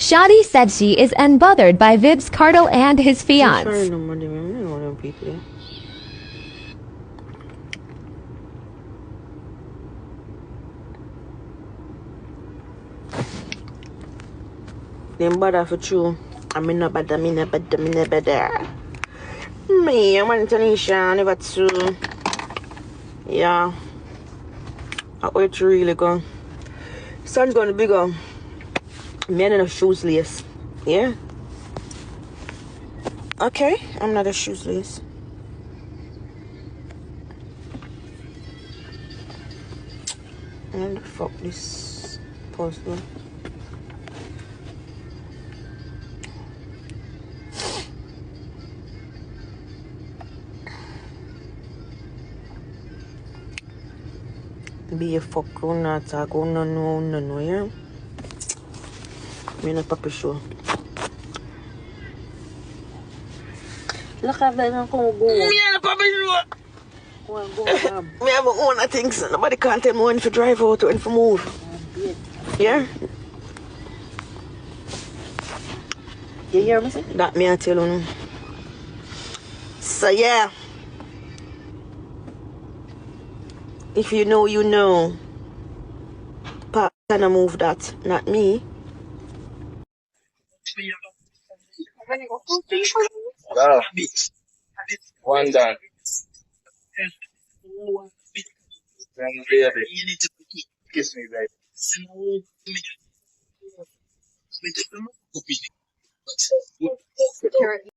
Shawty said she is unbothered by Vybz Kartel and his fiance. Them bother for true. I mean no bother, me no bother, me no bother. Me, I'm on Tanisha, never true. Yeah. I wait to really go. Sun's gonna be gone. Me and a shoes lace. Yeah? Okay, I'm not a shoes lace. And fuck this post one. Be a fuck not talk no, yeah? Me not papi show. Look at that, go. Me not papi show. Me have my own things. Nobody can't tell me when to drive out or when to move. Yeah? You hear me say? That me I tell you. So yeah. If you know, you know. Pop gonna move that, not me. Wow. One done. And baby. Kiss me, baby.